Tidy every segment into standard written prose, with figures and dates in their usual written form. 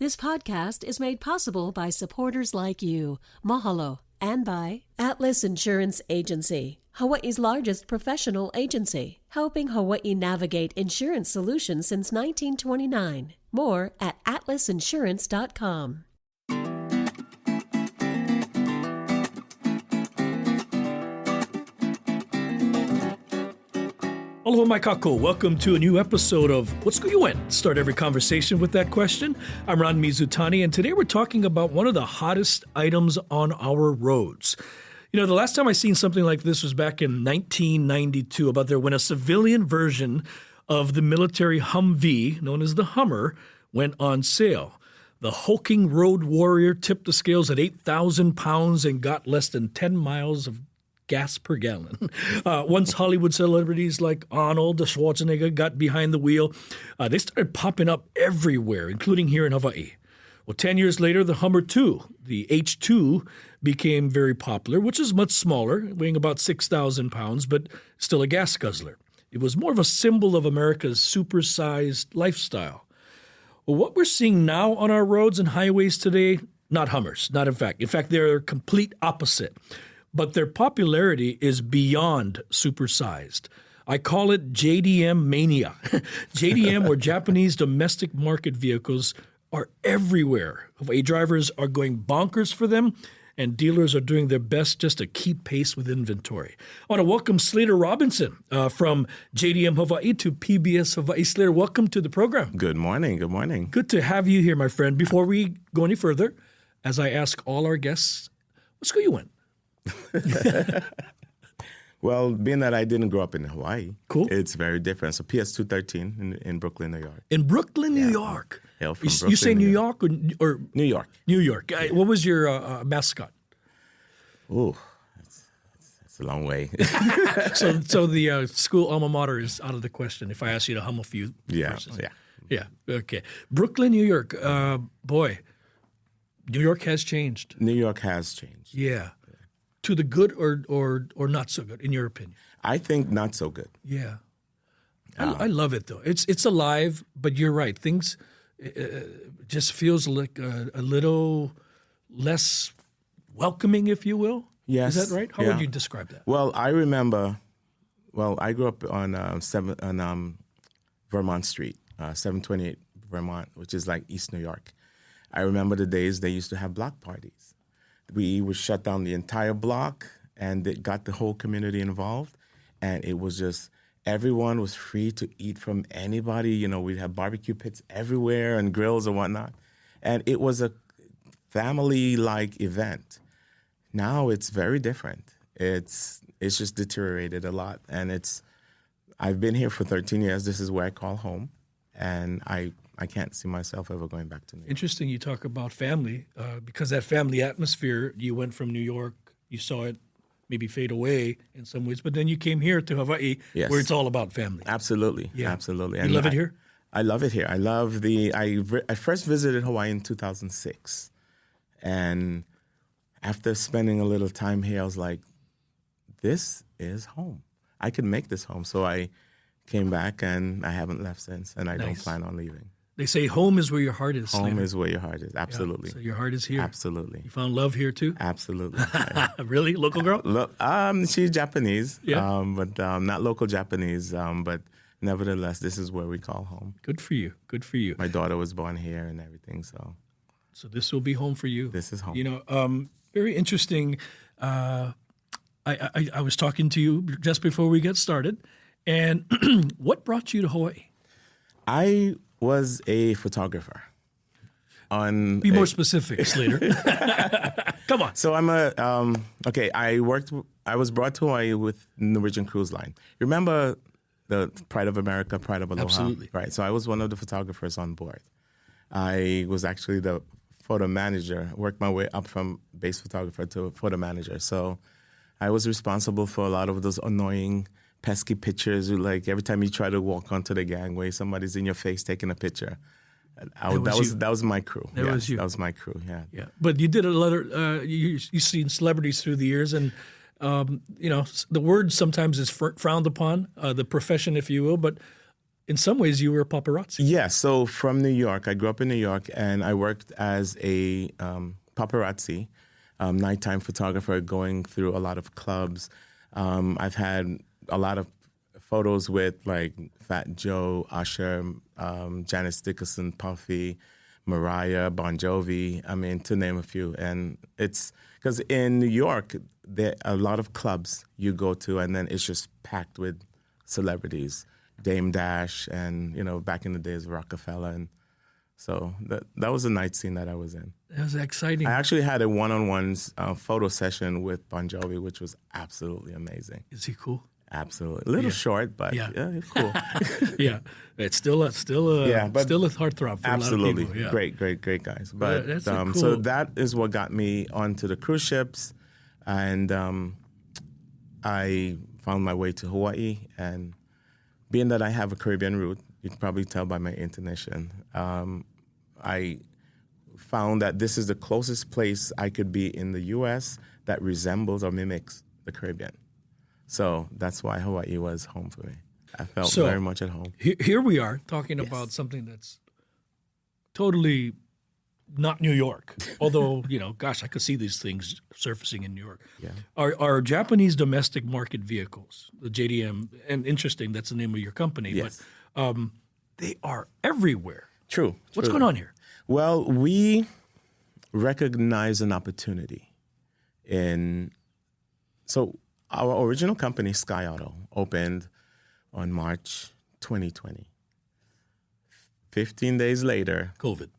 This podcast is made possible by supporters like you. Mahalo. And by Atlas Insurance Agency, Hawaii's largest professional agency, helping Hawaii navigate insurance solutions since 1929. More at atlasinsurance.com. Aloha mai kako. Welcome to a new episode of What's Go You Went? Start every conversation with that question. I'm Ron Mizutani, and today we're talking about one of the hottest items on our roads. You know, the last time I seen something like this was back in 1992, about there when a civilian version of the military Humvee, known as the Hummer, went on sale. The hulking road warrior tipped the scales at 8,000 pounds and got less than 10 miles of gas per gallon. Once Hollywood celebrities like Arnold Schwarzenegger got behind the wheel, they started popping up everywhere, including here in Hawaii. Well, 10 years later, the Hummer II, the H2, became very popular, which is much smaller, weighing about 6,000 pounds, but still a gas guzzler. It was more of a symbol of America's supersized lifestyle. Well, what we're seeing now on our roads and highways today, not Hummers, not in fact. In fact, they're a complete opposite. But their popularity is beyond supersized. I call it JDM Mania. JDM, or Japanese domestic market vehicles, are everywhere. Hawaii drivers are going bonkers for them, and dealers are doing their best just to keep pace with inventory. I want to welcome Slater Robinson from JDM Hawaii to PBS Hawaii. Slater, welcome to the program. Good morning. Good morning. Good to have you here, my friend. Before we go any further, as I ask all our guests, what school you went? Well, being that I didn't grow up in Hawaii, cool. It's very different. So PS 213 in Brooklyn, New York. In Brooklyn, New York? Hail from Brooklyn, you say New York or New York. New York. What was your mascot? Oh, that's a long way. So the school alma mater is out of the question if I ask you to hum a few verses. Yeah, okay. Brooklyn, New York. Boy, New York has changed. New York has changed. Yeah. To the good or not so good, in your opinion? I think not so good. Yeah. I love it, though. It's alive, but you're right. Things just feels like a little less welcoming, if you will. Yes. Is that right? How would you describe that? Well, I remember, I grew up on Vermont Street, 728 Vermont, which is like East New York. I remember the days they used to have block parties. We would shut down the entire block, and it got the whole community involved. And it was just, everyone was free to eat from anybody. You know, we'd have barbecue pits everywhere and grills and whatnot. And it was a family-like event. Now it's very different. It's just deteriorated a lot. And I've been here for 13 years. This is where I call home. And I can't see myself ever going back to New York. Interesting you talk about family, because that family atmosphere, you went from New York, you saw it maybe fade away in some ways, but then you came here to Hawaii, yes, where it's all about family. Absolutely, yeah. Absolutely. You love it here? I love it here. I love I first visited Hawaii in 2006, and after spending a little time here, I was like, this is home. I could make this home. So I came back, and I haven't left since, and I don't plan on leaving. They say home is where your heart is. Home Slater. is where your heart is. Absolutely. Yeah, so your heart is here. Absolutely. You found love here too? Absolutely. Really? Local girl? She's Japanese, yeah. But not local Japanese. But nevertheless, this is where we call home. Good for you. Good for you. My daughter was born here and everything, so this will be home for you. This is home. You know, very interesting. I was talking to you just before we got started, and what brought you to Hawaii? I was a photographer. Be more specific, Slater. Come on. So I'm I was brought to Hawaii with Norwegian Cruise Line. Remember the Pride of America, Pride of Aloha? Absolutely. Right. So I was one of the photographers on board. I was actually the photo manager, worked my way up from base photographer to photo manager. So I was responsible for a lot of those annoying pesky pictures, like every time you try to walk onto the gangway, somebody's in your face taking a picture. That was my crew. That was you. That was my crew. Yeah. Yeah. But you did a lot of you've seen celebrities through the years, and the word sometimes is frowned upon, the profession, if you will. But in some ways, you were a paparazzi. Yeah, so from New York, I grew up in New York, and I worked as a paparazzi, nighttime photographer, going through a lot of clubs. I've had a lot of photos with like Fat Joe, Usher, Janice Dickinson, Puffy, Mariah, Bon Jovi, I mean, to name a few. And it's because in New York, there are a lot of clubs you go to, and then it's just packed with celebrities. Dame Dash, and back in the days, Rockefeller, and so that was a night scene that I was in. That was exciting. I actually had a one-on-one photo session with Bon Jovi, which was absolutely amazing. Is he cool? Absolutely, a little short, but yeah, it's cool. Yeah, it's still a heartthrob for absolutely. A lot of people. Yeah. Great guys. But that's cool. So that is what got me onto the cruise ships, and I found my way to Hawaii. And being that I have a Caribbean root, you can probably tell by my intonation, I found that this is the closest place I could be in the U.S. that resembles or mimics the Caribbean. So that's why Hawaii was home for me. I felt very much at home. Here we are talking about something that's totally not New York. Although, gosh, I could see these things surfacing in New York. Yeah. Are Japanese domestic market vehicles, the JDM, and interesting, that's the name of your company, Yes. but they are everywhere. True. What's going on here? Well, we recognize an opportunity so our original company, Sky Auto, opened on March 2020. 15 days later, COVID.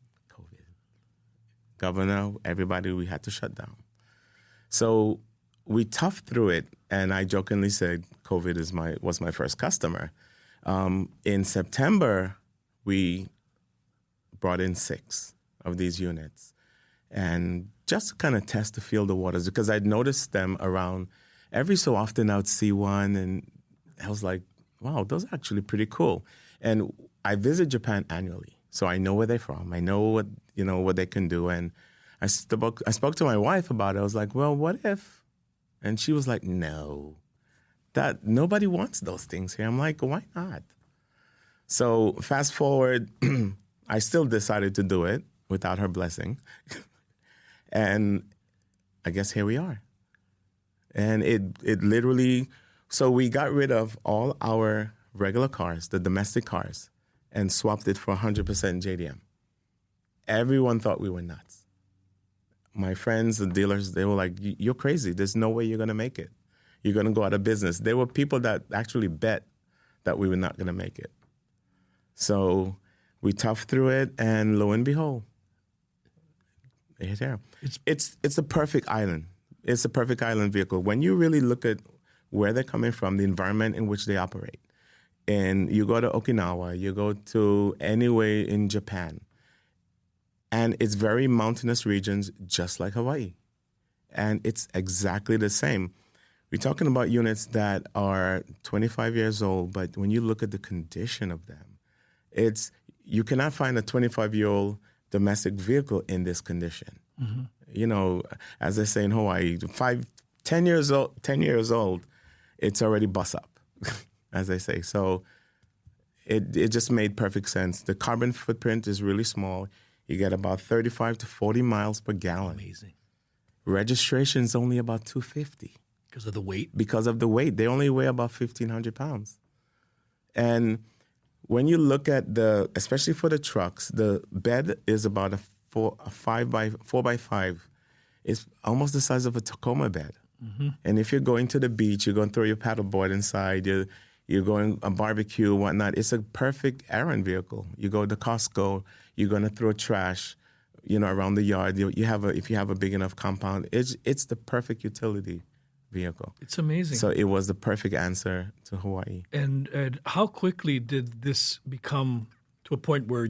Governor, everybody, we had to shut down. So we toughed through it, and I jokingly said COVID was my first customer. In September, we brought in 6 of these units, and just to kind of test to feel the waters, because I'd noticed them around. Every so often I would see one, and I was like, wow, those are actually pretty cool. And I visit Japan annually, so I know where they're from. I know what they can do. And I spoke to my wife about it. I was like, well, what if? And she was like, no, that nobody wants those things here. I'm like, why not? So fast forward, I still decided to do it without her blessing. And I guess here we are. And it literally, so we got rid of all our regular cars, the domestic cars, and swapped it for 100% JDM. Everyone thought we were nuts. My friends, the dealers, they were like, you're crazy. There's no way you're going to make it. You're going to go out of business. There were people that actually bet that we were not going to make it. So we toughed through it, and lo and behold, they're there. It's a perfect island. It's a perfect island vehicle. When you really look at where they're coming from, the environment in which they operate, and you go to Okinawa, you go to anywhere in Japan, and it's very mountainous regions, just like Hawaii. And it's exactly the same. We're talking about units that are 25 years old, but when you look at the condition of them, you cannot find a 25-year-old domestic vehicle in this condition. Mm-hmm. As they say in Hawaii, 10 years old, it's already bust up, as they say. So it just made perfect sense. The carbon footprint is really small. You get about 35 to 40 miles per gallon. Amazing. Registration is only about 250. Because of the weight? Because of the weight. They only weigh about 1,500 pounds. And when you look at especially for the trucks, the bed is about a 4 by 5. It's almost the size of a Tacoma bed. Mm-hmm. And if you're going to the beach, you're going to throw your paddleboard inside, you're going a barbecue, whatnot. It's a perfect errand vehicle. You go to Costco, you're going to throw trash, around the yard. If you have a big enough compound, it's the perfect utility vehicle. It's amazing. So it was the perfect answer to Hawaii. And how quickly did this become to a point where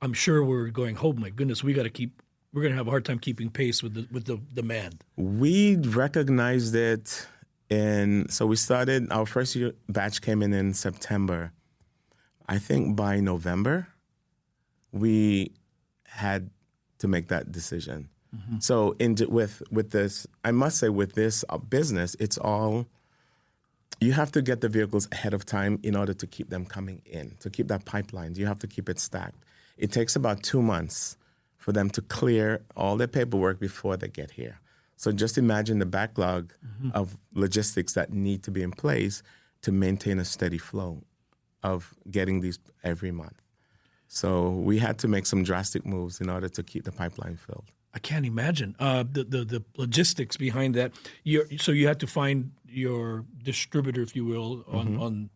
I'm sure we're going, oh my goodness, we're going to have a hard time keeping pace with the demand. We recognized it, so we started, our first batch came in September. I think by November, we had to make that decision. Mm-hmm. So with this, I must say with this business, it's all you have to get the vehicles ahead of time in order to keep them coming in, to keep that pipeline. You have to keep it stacked. It takes about 2 months for them to clear all their paperwork before they get here. So just imagine the backlog of logistics that need to be in place to maintain a steady flow of getting these every month. So we had to make some drastic moves in order to keep the pipeline filled. I can't imagine the logistics behind that. So you had to find your distributor, if you will,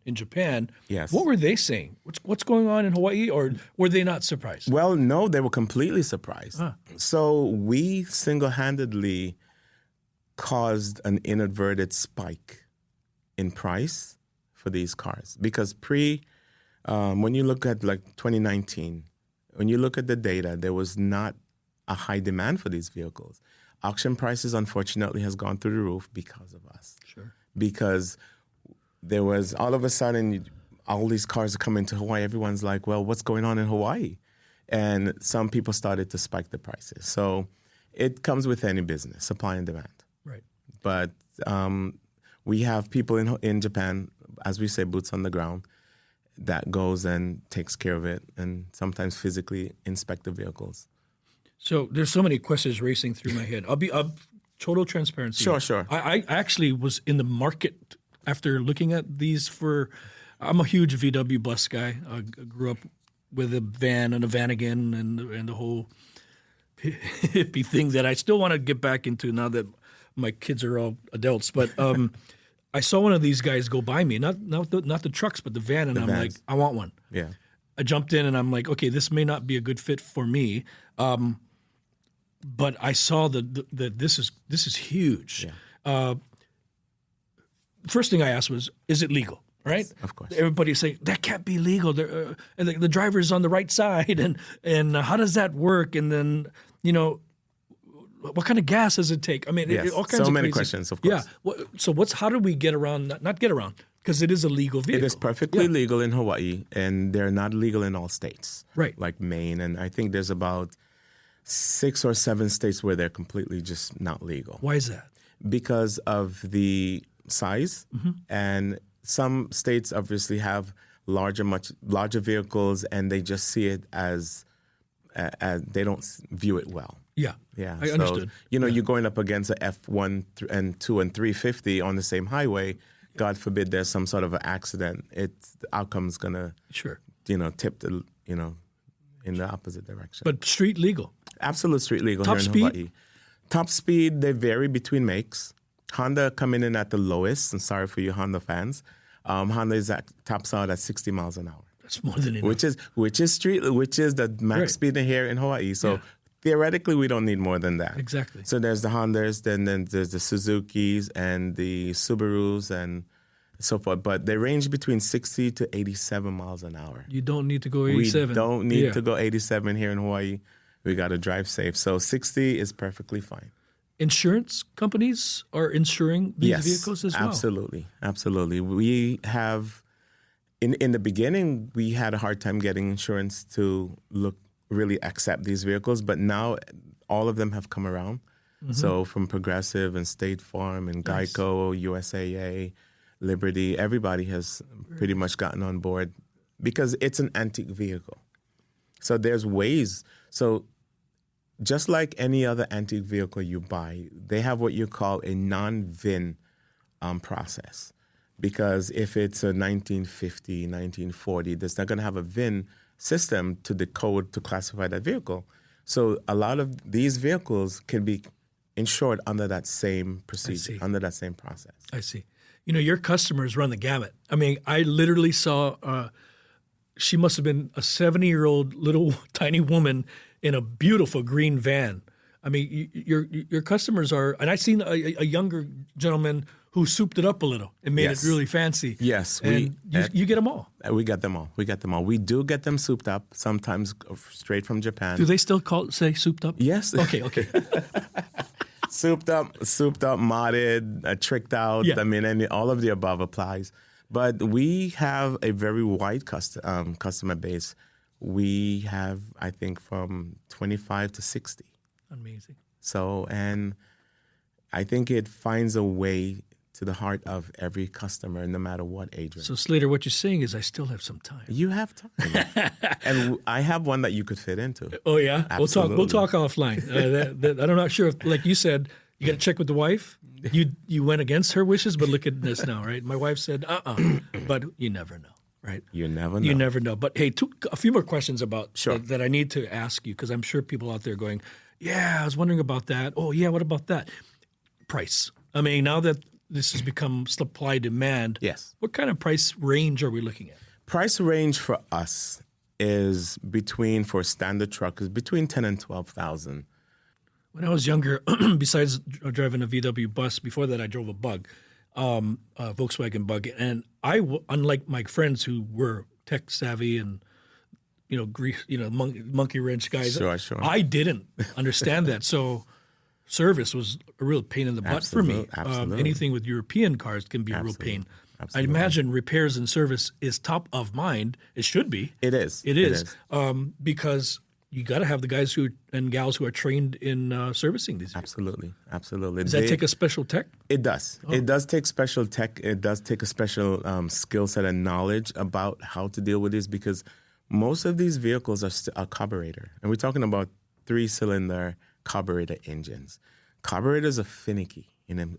in Japan. Yes. What were they saying? What's going on in Hawaii, or were they not surprised? Well, no, they were completely surprised. So we single-handedly caused an inadvertent spike in price for these cars because when you look at like 2019, when you look at the data, there was not a high demand for these vehicles. Auction prices, unfortunately, has gone through the roof because of us. Sure. Because there was all of a sudden, all these cars are coming to Hawaii. Everyone's like, well, what's going on in Hawaii? And some people started to spike the prices. So it comes with any business, supply and demand. Right. But we have people in Japan, as we say, boots on the ground, that goes and takes care of it and sometimes physically inspect the vehicles. So there's so many questions racing through my head. I'll be total transparency. Sure. I actually was in the market after looking at these I'm a huge VW bus guy. I grew up with a van and a Vanagon and the whole hippie thing that I still want to get back into now that my kids are all adults. But I saw one of these guys go by me, not the trucks, but the van, and I'm vans. like, I want one. Yeah. I jumped in and I'm like, okay, this may not be a good fit for me. But I saw that this is huge. Yeah. First thing I asked was, is it legal? Right? Yes, of course. Everybody's saying that can't be legal. And the driver's on the right side, and how does that work? And then what kind of gas does it take? I mean, Yes. all kinds so of many crazy questions, of course. Yeah. So how do we get around? Not get around, because it is a legal vehicle. It is perfectly legal in Hawaii, and they're not legal in all states. Right. Like Maine, and I think there's about 6 or 7 states where they're completely just not legal. Why is that? Because of the size, and some states obviously have much larger vehicles, and they just see it as they don't view it well. Yeah. Yeah, I understood. You're going up against a F1 and 2 and 350 on the same highway. God forbid there's some sort of an accident. The outcome's gonna tip in the opposite direction. But street legal. Absolute street legal Top here in speed? Hawaii. Top speed, they vary between makes. Honda coming in at the lowest. I'm sorry for you Honda fans. Honda tops out at 60 miles an hour. That's more than enough. Which is the max speed here in Hawaii. So theoretically, we don't need more than that. Exactly. So there's the Hondas, then there's the Suzukis and the Subarus and so forth. But they range between 60 to 87 miles an hour. You don't need to go 87. We don't need to go 87 here in Hawaii. We got to drive safe. So 60 is perfectly fine. Insurance companies are insuring these vehicles as well? Absolutely. We have, in the beginning, we had a hard time getting insurance to really accept these vehicles, but now all of them have come around. So from Progressive and State Farm and Geico, USAA, Liberty, everybody has pretty much gotten on board because it's an antique vehicle. So there's ways. So just like any other antique vehicle you buy, they have what you call a non-VIN process. Because if it's a 1950, 1940, there's not going to have a VIN system to decode to classify that vehicle. So a lot of these vehicles can be insured under that same procedure, under that same process. I see. Your customers run the gamut. I mean, I literally saw, she must have been a 70-year-old little tiny woman in a beautiful green van. I mean, your customers are, and I seen a younger gentleman who souped it up a little and made it really fancy. Yes. You get them all. We get them all. We do get them souped up, sometimes straight from Japan. Do they still say souped up? Yes. Okay. Souped up, modded, tricked out. Yeah. I mean, all of the above applies. But we have a very wide customer base. We have, I think, from 25 to 60. Amazing. So, and I think it finds a way to the heart of every customer, no matter what age range. So, Slater, what you're saying is I still have some time. You have time. And I have one that you could fit into. Oh, yeah? Absolutely. We'll talk offline. I'm not sure if, like you said, you got to check with the wife. You went against her wishes, but look at this now, right? My wife said, but you never know, right? You never know. You never know. But hey, a few more questions about Sure. that I need to ask you, because I'm sure people out there going, yeah, I was wondering about that. Oh, yeah, what about that? Price. I mean, now that this has become supply demand, Yes. what kind of price range are we looking at? Price range for us is for a standard truck, is between 10 and 12,000. When I was younger, besides driving a VW bus, before that I drove a Bug, a Volkswagen Bug, and unlike my friends who were tech savvy and monkey wrench guys, Sure. I didn't understand that. So service was a real pain in the butt for me. Absolutely. Anything with European cars can be a real pain. Absolutely. I imagine repairs and service is top of mind. It should be. It is. It is. Because you got to have the guys and gals who are trained in servicing these. Absolutely. Does that take a special tech? It does. Oh. It does take special tech. It does take a special skill set and knowledge about how to deal with this, because most of these vehicles are carburetor. And we're talking about 3-cylinder carburetor engines. Carburetors are finicky in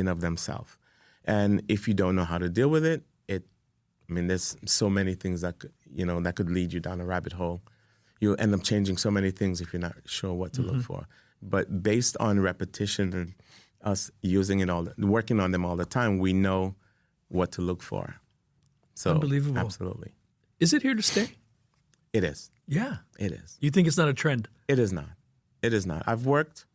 of themselves. And if you don't know how to deal with it, there's so many things that could lead you down a rabbit hole. You'll end up changing so many things if you're not sure what to look for. But based on repetition and us using it working on them all the time, we know what to look for. So, unbelievable. Absolutely. Is it here to stay? It is. Yeah. It is. You think it's not a trend? It is not. It is not. I've worked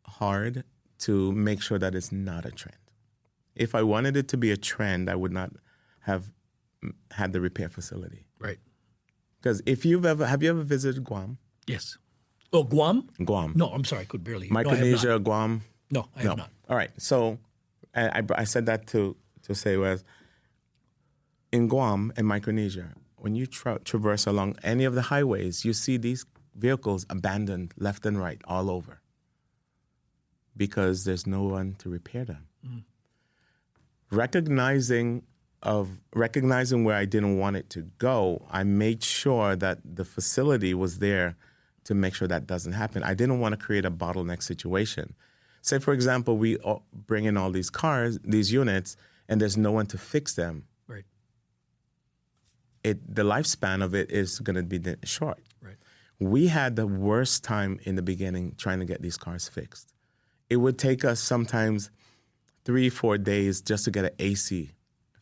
hard to make sure that it's not a trend. If I wanted it to be a trend, I would not have had the repair facility. Right. Because have you ever visited Guam? Yes. Oh, Guam? Guam. No, I'm sorry, I could barely. Micronesia, Guam. No, I have not. All right. So I said that to say was in Guam and Micronesia, when you traverse along any of the highways, you see these vehicles abandoned left and right all over because there's no one to repair them. Mm. Recognizing where I didn't want it to go, I made sure that the facility was there to make sure that doesn't happen. I didn't want to create a bottleneck situation. Say, for example, we bring in all these cars, these units, and there's no one to fix them. Right. The lifespan of it is going to be short. Right. We had the worst time in the beginning trying to get these cars fixed. It would take us sometimes 3-4 days just to get an AC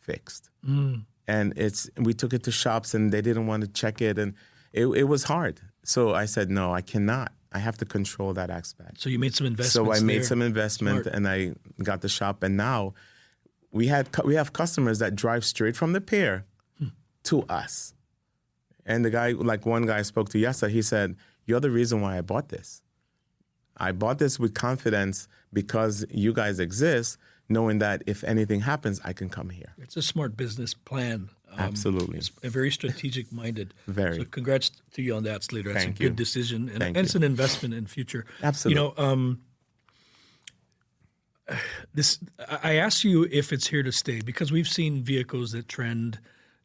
fixed. Mm. And we took it to shops and they didn't want to check it, and it was hard. So I said, no, I cannot. I have to control that aspect. So you made some investments. So I made some investment. Smart. And I got the shop, and now we have customers that drive straight from the pier to us. And the guy, like one guy I spoke to yesterday, he said, "You're the reason why I bought this. I bought this with confidence because you guys exist, knowing that if anything happens, I can come here." It's a smart business plan. Absolutely. It's very strategic-minded. Very. So congrats to you on that, Slater. That's Thank a you. good decision. And, Thank it's you. an investment in future. Absolutely. I asked you if it's here to stay because we've seen vehicles that trend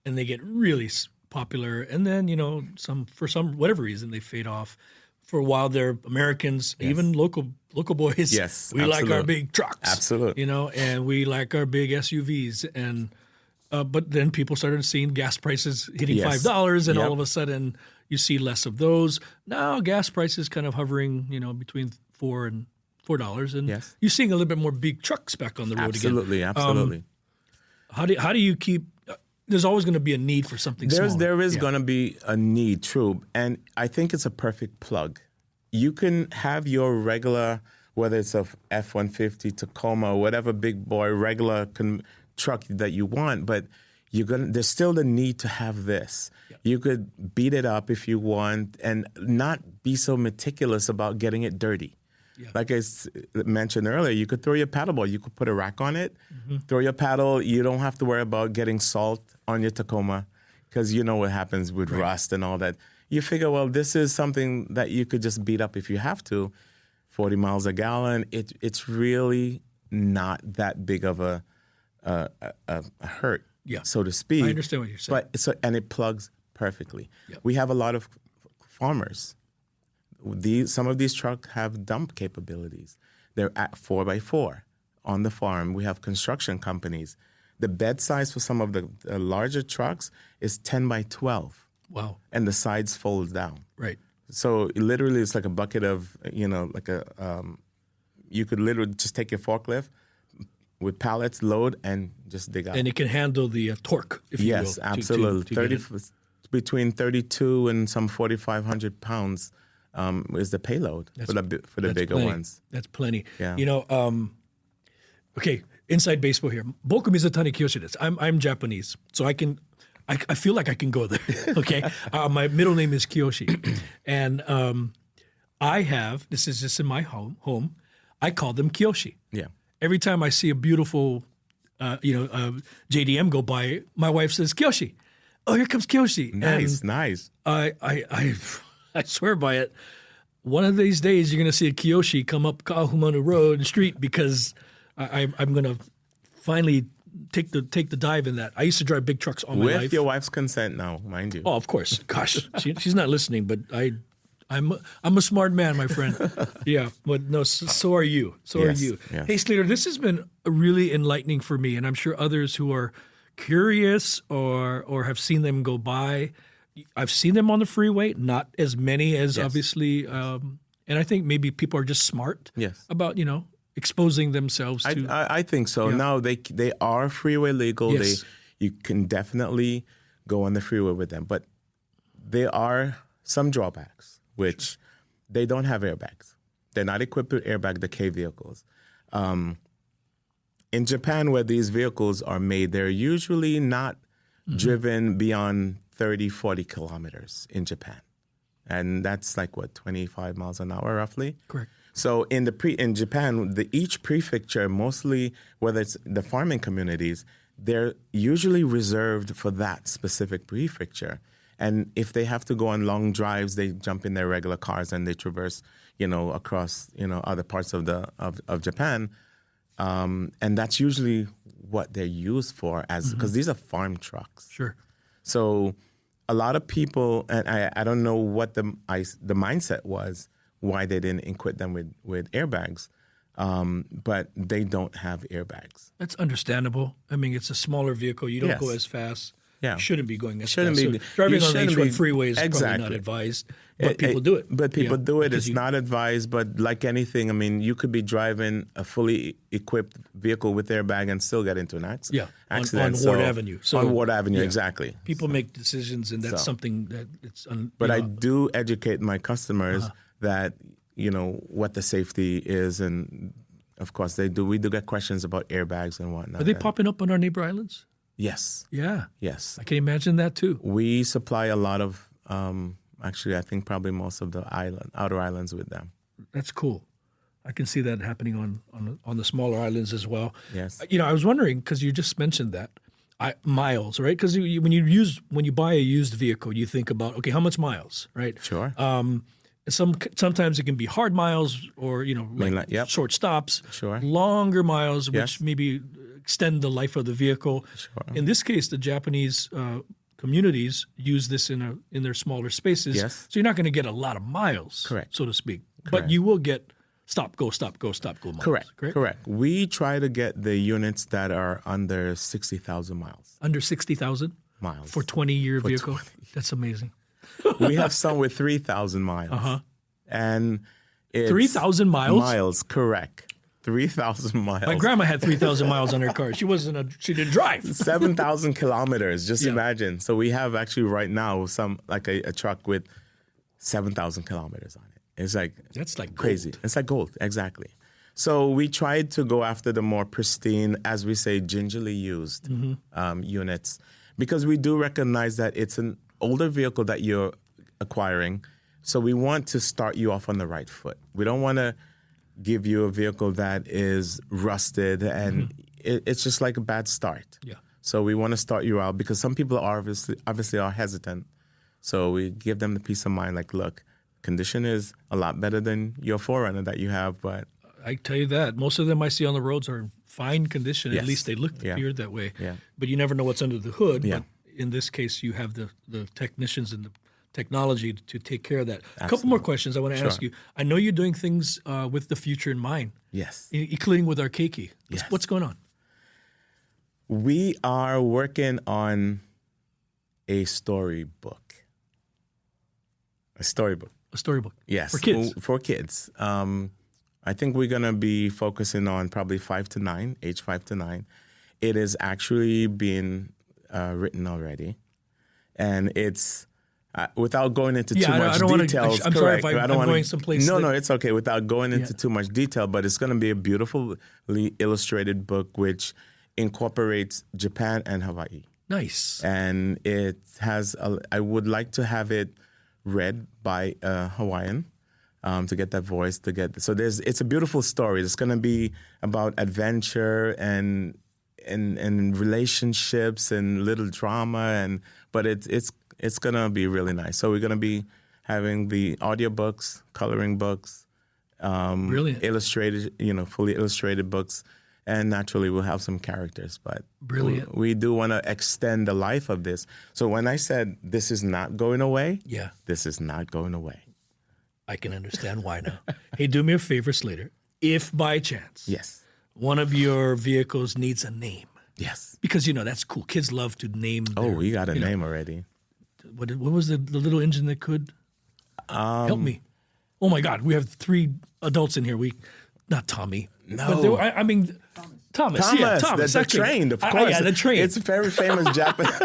and they get really popular, and then, for some whatever reason, they fade off. For a while, they're Americans, Yes. even local boys. Yes, we like our absolutely. big trucks. Absolutely. And we like our big SUVs. And but then people started seeing gas prices hitting Yes. $5, and Yep. all of a sudden you see less of those. Now gas prices kind of hovering, between $4 and $4, and Yes. you're seeing a little bit more big trucks back on the road again. Absolutely. How do you keep? There's always going to be a need for something smaller. There is Yeah. going to be a need, true. And I think it's a perfect plug. You can have your regular, whether it's a F-150, Tacoma, or whatever big boy, regular truck that you want, but there's still the need to have this. Yeah. You could beat it up if you want and not be so meticulous about getting it dirty. Yeah. Like I mentioned earlier, you could throw your paddleboard. You could put a rack on it, throw your paddle. You don't have to worry about getting salt on your Tacoma because you know what happens with rust and all that. You figure, well, this is something that you could just beat up if you have to. 40 miles a gallon. It's really not that big of a hurt, so to speak. I understand what you're saying. And it plugs perfectly. Yep. We have a lot of farmers. Some of these trucks have dump capabilities. They're at 4x4 on the farm. We have construction companies. The bed size for some of the larger trucks is 10 by 12. Wow. And the sides fold down. Right. So literally it's like a bucket of, you could literally just take your forklift with pallets, load, and just dig out. And it can handle the torque, if you will. Yes, absolutely. Between 32 and some 4,500 pounds is the payload for the bigger ones. That's plenty. Yeah. Okay, inside baseball here. Boku Mizutani Kiyoshi desu. I'm Japanese, so I feel like I can go there. Okay, my middle name is Kiyoshi, and this is just in my home. I call them Kiyoshi. Yeah. Every time I see a beautiful, JDM go by, my wife says Kiyoshi. Oh, here comes Kiyoshi. Nice. I swear by it. One of these days, you're going to see a Kiyoshi come up Kahumanu Road and street because I'm going to finally take the dive in that. I used to drive big trucks all my life. With your wife's consent now, mind you. Oh, of course. Gosh, she's not listening, but I'm a smart man, my friend. Yeah, but no, so are you. Are you. Yes. Hey, Slater, this has been really enlightening for me, and I'm sure others who are curious or have seen them go by. I've seen them on the freeway, not as many as obviously, and I think maybe people are just smart about exposing themselves to. I think so. Yeah. Now they are freeway legal. Yes. You can definitely go on the freeway with them, but there are some drawbacks, which they don't have airbags. They're not equipped with airbag, the K vehicles. In Japan, where these vehicles are made, they're usually not driven beyond 30, 40 kilometers in Japan. And that's like, 25 miles an hour roughly? Correct. So in Japan, each prefecture, mostly whether it's the farming communities, they're usually reserved for that specific prefecture. And if they have to go on long drives, they jump in their regular cars and they traverse, across, other parts of Japan. And that's usually what they're used for, because these are farm trucks. Sure. So a lot of people, and I don't know what the mindset was, why they didn't equip them with airbags, but they don't have airbags. That's understandable. I mean, it's a smaller vehicle. You don't go as fast. Yeah. You shouldn't be going as Shouldn't fast. be. So driving You on shouldn't H1 be- freeway is Exactly. probably not advised, but people do it. But people do it. because It's not advised, but like anything, I mean, you could be driving a fully equipped vehicle with airbag and still get into an accident. On Ward Avenue. So, on Ward Avenue, yeah. exactly. People make decisions, and that's something that it's. But I do educate my customers that, what the safety is. And of course, we do get questions about airbags and whatnot. Are they popping up on our neighbor islands? Yes. Yeah. Yes. I can imagine that too. We supply a lot of, actually, I think probably most of the outer islands with them. That's cool. I can see that happening on the smaller islands as well. Yes. I was wondering, because you just mentioned that, miles, right? Because when you buy a used vehicle, you think about, okay, how much miles, right? Sure. Sometimes it can be hard miles or short stops. Sure. Longer miles, which Yes. maybe extend the life of the vehicle. Sure. In this case, the Japanese communities use this in their smaller spaces. Yes. So you're not going to get a lot of miles, Correct. so to speak. But Correct. you will get stop, go, stop, go, stop, go miles. Correct. We try to get the units that are under 60,000 miles. Under 60,000 Miles. for 20-year vehicle. That's amazing. We have some with 3,000 miles. And it's 3,000 miles? Miles, correct. 3,000 miles. My grandma had 3,000 miles on her car. She didn't drive. 7,000 kilometers, just Yeah. imagine. So we have actually right now a truck with 7,000 kilometers on it. It's like That's like crazy. gold. It's like gold, exactly. So we tried to go after the more pristine, as we say, gingerly used units, because we do recognize that it's an older vehicle that you're acquiring. So we want to start you off on the right foot. We don't want to give you a vehicle that is rusted and it's just like a bad start. Yeah. So we want to start you out because some people are obviously are hesitant. So we give them the peace of mind, like, look, condition is a lot better than your 4Runner that you have, but I tell you that. Most of them I see on the roads are in fine condition. Yes. At least they look Yeah. appeared that way. Yeah. But you never know what's under the hood. Yeah. But in this case, you have the technicians and the technology to take care of that. A couple Absolutely. more questions I want to ask you. I know you're doing things with the future in mind, Yes. including with our keiki. Yes. What's going on? We are working on a storybook. A storybook. A storybook. Yes. For kids. For kids. I think we're going to be focusing on probably 5 to 9, age 5 to 9. It is actually being written already. And it's, without going into too much details. I'm sorry if I'm going someplace. No, it's okay. Without going into too much detail, but it's going to be a beautifully illustrated book which incorporates Japan and Hawaii. Nice. And it has, I would like to have it read by a Hawaiian to get that voice, so it's a beautiful story. It's going to be about adventure and relationships and little drama, but it's going to be really nice. So we're going to be having the audiobooks, coloring books, Brilliant. illustrated, fully illustrated books. And naturally, we'll have some characters, but Brilliant. we do want to extend the life of this. So when I said this is not going away, this is not going away. I can understand why now. Hey, do me a favor, Slater. If by chance one of your vehicles needs a name, because that's cool. Kids love to name. We got a name already. What was the little engine that could help me? Oh my God, we have 3 adults in here. Not Tommy. No, but Thomas. Yeah, Thomas. The train, of course. The train. It's a very famous Japanese.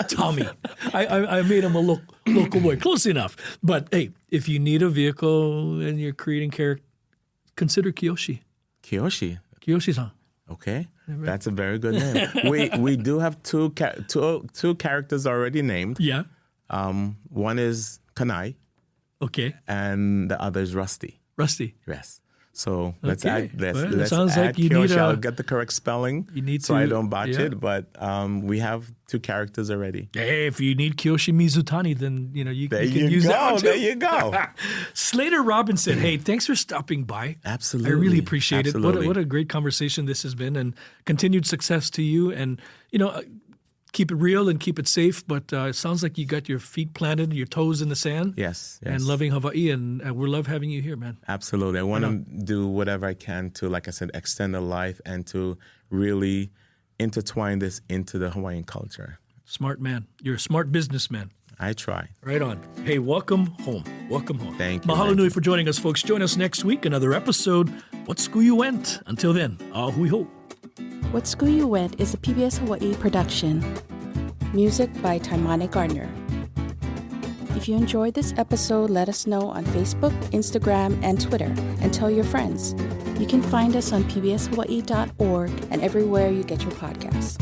Tommy. I made him a local boy. Close enough. But hey, if you need a vehicle and you're creating character, consider Kiyoshi. Kiyoshi-san. Okay, that's a very good name. We do have two characters already named. Yeah. One is Kanai. Okay. And the other is Rusty. Yes. So let's add Kiyoshi. I'll get the correct spelling I don't botch it. But we have 2 characters already. Hey, if you need Kiyoshi Mizutani, then you can use that one too. There you go. Slater Robinson. Hey, thanks for stopping by. Absolutely. I really appreciate it. What a great conversation this has been, and continued success to you. And keep it real and keep it safe, but it sounds like you got your feet planted, your toes in the sand. Yes. And loving Hawaii, and we love having you here, man. Absolutely. I want to do whatever I can to, like I said, extend the life and to really intertwine this into the Hawaiian culture. Smart man. You're a smart businessman. I try. Right on. Hey, welcome home. Welcome home. Thank you. Mahalo nui for joining us, folks. Join us next week, another episode. What School You Went. Until then, ahui ho. What School You Went is a PBS Hawaii production. Music by Taimane Gardner. If you enjoyed this episode, let us know on Facebook, Instagram, and Twitter, and tell your friends. You can find us on pbshawaii.org and everywhere you get your podcasts.